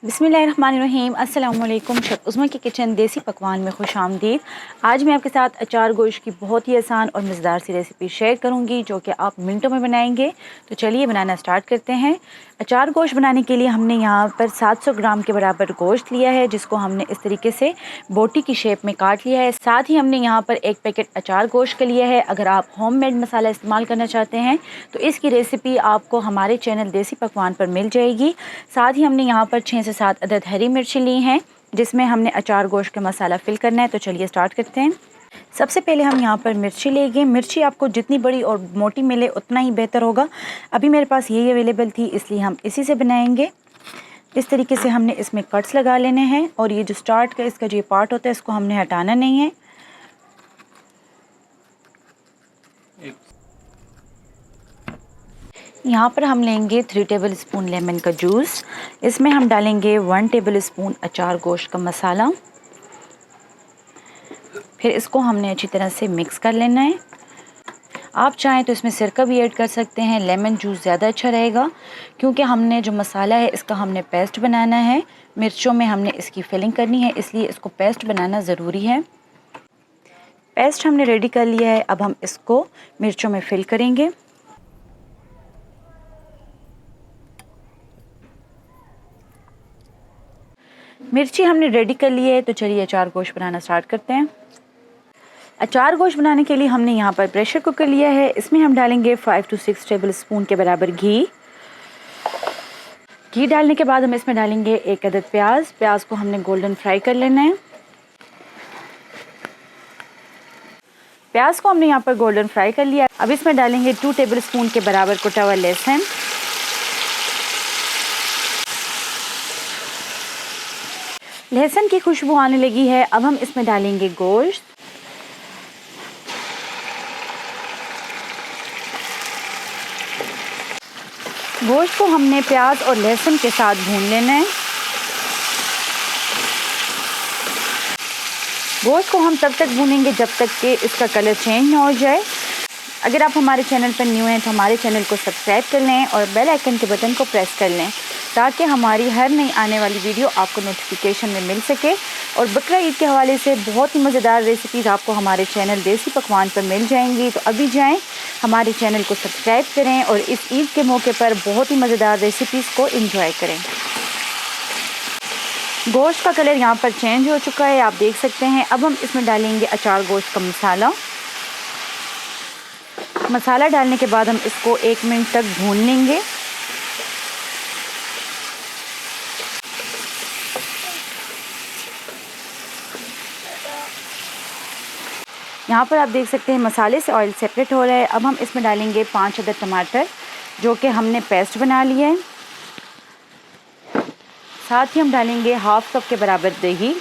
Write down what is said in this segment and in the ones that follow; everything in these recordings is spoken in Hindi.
बिस्मिल्लाहिर्रहमानिर्रहीम। अस्सलाम वालेकुम। शेफ़ उस्मा की किचन देसी पकवान में खुश आमदीद। आज मैं आपके साथ अचार गोश्त की बहुत ही आसान और मज़ेदार सी रेसिपी शेयर करूंगी जो कि आप मिनटों में बनाएंगे। तो चलिए बनाना स्टार्ट करते हैं। अचार गोश्त बनाने के लिए हमने यहाँ पर 700 ग्राम के बराबर गोश्त लिया है, जिसको हमने इस तरीके से बोटी की शेप में काट लिया है। साथ ही हमने यहाँ पर एक पैकेट अचार गोश्त का लिया है। अगर आप होममेड मसाला इस्तेमाल करना चाहते हैं तो इसकी रेसिपी आपको हमारे चैनल देसी पकवान पर मिल जाएगी। साथ ही हमने यहाँ पर 6 से 7 अदद हरी मिर्ची ली हैं, जिसमें हमने अचार गोश्त का मसाला फिल करना है। तो चलिए स्टार्ट करते हैं। सबसे पहले हम यहाँ पर मिर्ची लेंगे। मिर्ची आपको जितनी बड़ी और मोटी मिले उतना ही बेहतर होगा। अभी मेरे पास यही अवेलेबल थी, इसलिए हम इसी से बनाएंगे। इस तरीके से हमने इसमें कट्स लगा लेने हैं और ये जो स्टार्ट का इसका जो ये पार्ट होता है इसको हमने हटाना नहीं है। यहाँ पर हम लेंगे 3 टेबल स्पून लेमन का जूस। इसमें हम डालेंगे 1 टेबल स्पून अचार गोश्त का मसाला। फिर इसको हमने अच्छी तरह से मिक्स कर लेना है। आप चाहें तो इसमें सिरका भी ऐड कर सकते हैं। लेमन जूस ज़्यादा अच्छा रहेगा क्योंकि हमने जो मसाला है इसका हमने पेस्ट बनाना है। मिर्चों में हमने इसकी फिलिंग करनी है, इसलिए इसको पेस्ट बनाना ज़रूरी है। पेस्ट हमने रेडी कर लिया है। अब हम इसको मिर्चों में फिल करेंगे। मिर्ची हमने रेडी कर ली है। तो चलिए अचार गोश्त बनाना स्टार्ट करते हैं। अचार गोश्त बनाने के लिए हमने यहाँ पर प्रेशर कुकर लिया है। इसमें हम डालेंगे 5 से 6 टेबल स्पून के बराबर घी। घी डालने के बाद हम इसमें डालेंगे 1 अदद प्याज। प्याज को हमने गोल्डन फ्राई कर लेना है। प्याज को हमने यहाँ पर गोल्डन फ्राई कर लिया। अब इसमें डालेंगे 2 टेबल स्पून के बराबर कुटा हुआ लहसुन। लहसुन की खुशबू आने लगी है। अब हम इसमें डालेंगे गोश्त। गोश्त को हमने प्याज और लहसुन के साथ भून लेना है। गोश्त को हम तब तक भूनेंगे जब तक कि इसका कलर चेंज ना हो जाए। अगर आप हमारे चैनल पर न्यू हैं तो हमारे चैनल को सब्सक्राइब कर लें और बेल आइकन के बटन को प्रेस कर लें ताकि हमारी हर नई आने वाली वीडियो आपको नोटिफिकेशन में मिल सके। और बकरा ईद के हवाले से बहुत ही मज़ेदार रेसिपीज़ आपको हमारे चैनल देसी पकवान पर मिल जाएंगी। तो अभी जाएं, हमारे चैनल को सब्सक्राइब करें और इस ईद के मौके पर बहुत ही मज़ेदार रेसिपीज़ को एंजॉय करें। गोश्त का कलर यहाँ पर चेंज हो चुका है, आप देख सकते हैं। अब हम इसमें डालेंगे अचार गोश्त का मसाला। मसाला डालने के बाद हम इसको 1 मिनट तक भून लेंगे। यहाँ पर आप देख सकते हैं मसाले से ऑयल सेपरेट हो रहा है। अब हम इसमें डालेंगे 5 अदद टमाटर जो कि हमने पेस्ट बना लिया है। साथ ही हम डालेंगे 1/2 कप के बराबर दही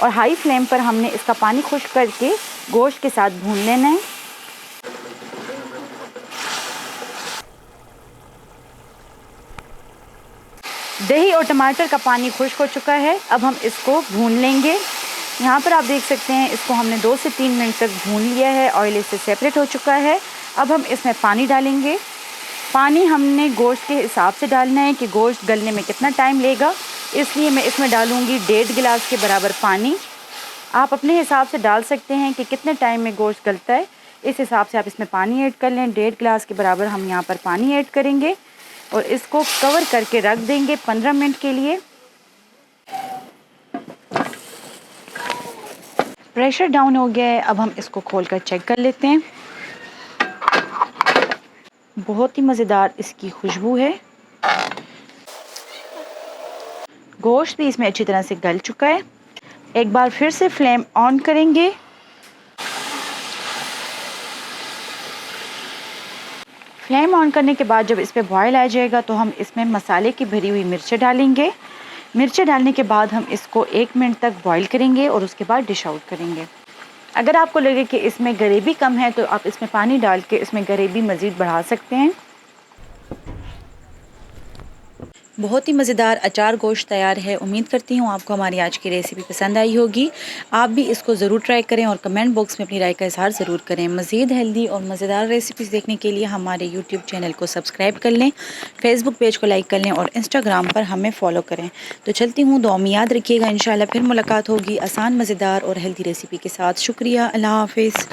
और हाई फ्लेम पर हमने इसका पानी खुश्क करके गोश्त के साथ भून लेना है। दही और टमाटर का पानी खुश्क हो चुका है। अब हम इसको भून लेंगे। यहाँ पर आप देख सकते हैं इसको हमने 2 से 3 मिनट तक भून लिया है। ऑयल इससे सेपरेट हो चुका है। अब हम इसमें पानी डालेंगे। पानी हमने गोश्त के हिसाब से डालना है कि गोश्त गलने में कितना टाइम लेगा, इसलिए मैं इसमें डालूँगी 1.5 गिलास के बराबर पानी। आप अपने हिसाब से डाल सकते हैं कि कितने टाइम में गोश्त गलता है, इस हिसाब से आप इसमें पानी ऐड कर लें। 1.5 गिलास के बराबर हम यहाँ पर पानी ऐड करेंगे और इसको कवर करके रख देंगे 15 मिनट के लिए। प्रेशर डाउन हो गया है। अब हम इसको खोलकर चेक कर लेते हैं। बहुत ही मज़ेदार इसकी खुशबू है। गोश्त भी इसमें अच्छी तरह से गल चुका है। एक बार फिर से फ्लेम ऑन करेंगे। फ्लेम ऑन करने के बाद जब इस पर बॉयल आ जाएगा तो हम इसमें मसाले की भरी हुई मिर्चें डालेंगे। मिर्चें डालने के बाद हम इसको 1 मिनट तक बॉईल करेंगे और उसके बाद डिश आउट करेंगे। अगर आपको लगे कि इसमें ग्रेवी कम है तो आप इसमें पानी डाल के इसमें ग्रेवी मज़ीद बढ़ा सकते हैं। बहुत ही मज़ेदार अचार गोश्त तैयार है। उम्मीद करती हूँ आपको हमारी आज की रेसिपी पसंद आई होगी। आप भी इसको ज़रूर ट्राई करें और कमेंट बॉक्स में अपनी राय का इज़हार ज़रूर करें। मज़ीद हेल्दी और मज़ेदार रेसिपीज़ देखने के लिए हमारे यूट्यूब चैनल को सब्सक्राइब कर लें, फेसबुक पेज को लाइक कर लें और इंस्टाग्राम पर हमें फ़ॉलो करें। तो चलती हूँ, दुआ में याद रखिएगा। इंशाल्लाह फिर मुलाकात होगी आसान, मज़ेदार और हेल्दी रेसिपी के साथ। शुक्रिया, अल्लाह हाफ़िज़।